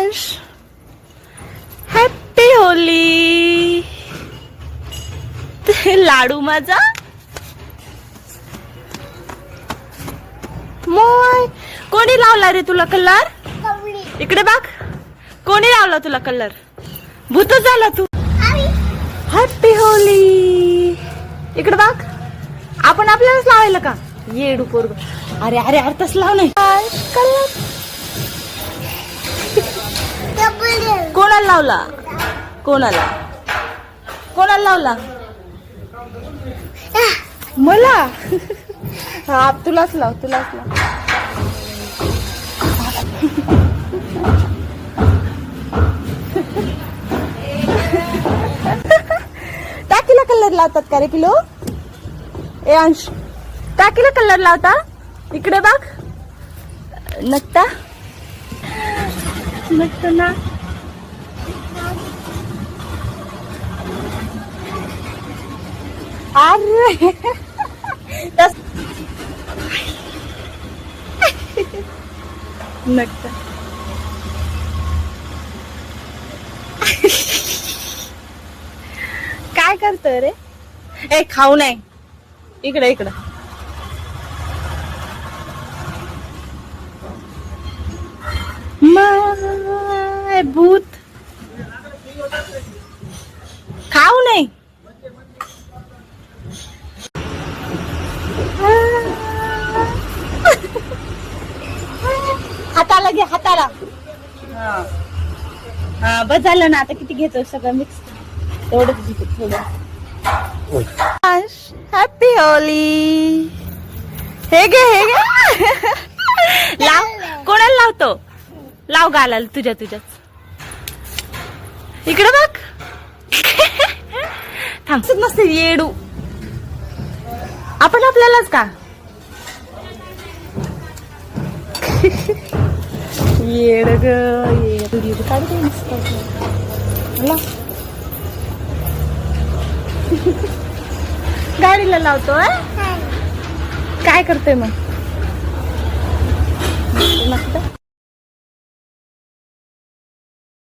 अंश happy Holy. लाडू माझा मोय. कोणी लावला रे तुला कलर? इकडे बघ, कोणी लावला तुला कलर? भूत झाला तू. Happy Holy. इकडे बघ, आपण आपल्यालाच लावायला का? येडू पोरग. अरे अरे अरे तस लाव नाही. कलर कोणाला लावला? कोणाला कोणाला लावला? मला. हा तुलाच लाव, तुलाच लाव. टाकीला कलर लावतात का रे पिलो? ए अंश, टाकीला कलर लावता? इकडे बघ. नकटा नकटा ना. अरे नकटा. काय करतोय रे? ए खाऊ नाही. इकडे इकडे. माय भूत. खाऊ नाही. हाताला घे, हाताला. हा बस झालं ना. आता किती घ्यायचं? सगळं मिक्स तेवढंच घेते थोडं. Happy Holy. हे घे, हे घे. लाव. कोणाला लावतो? लाव गालाल तुझ्या तुझ्याच. इकडे बघ. थांब मस्त येडू. आपण आपल्यालाच का? येड ग येड. काढते गाडीला लावतोय. काय करतोय मग?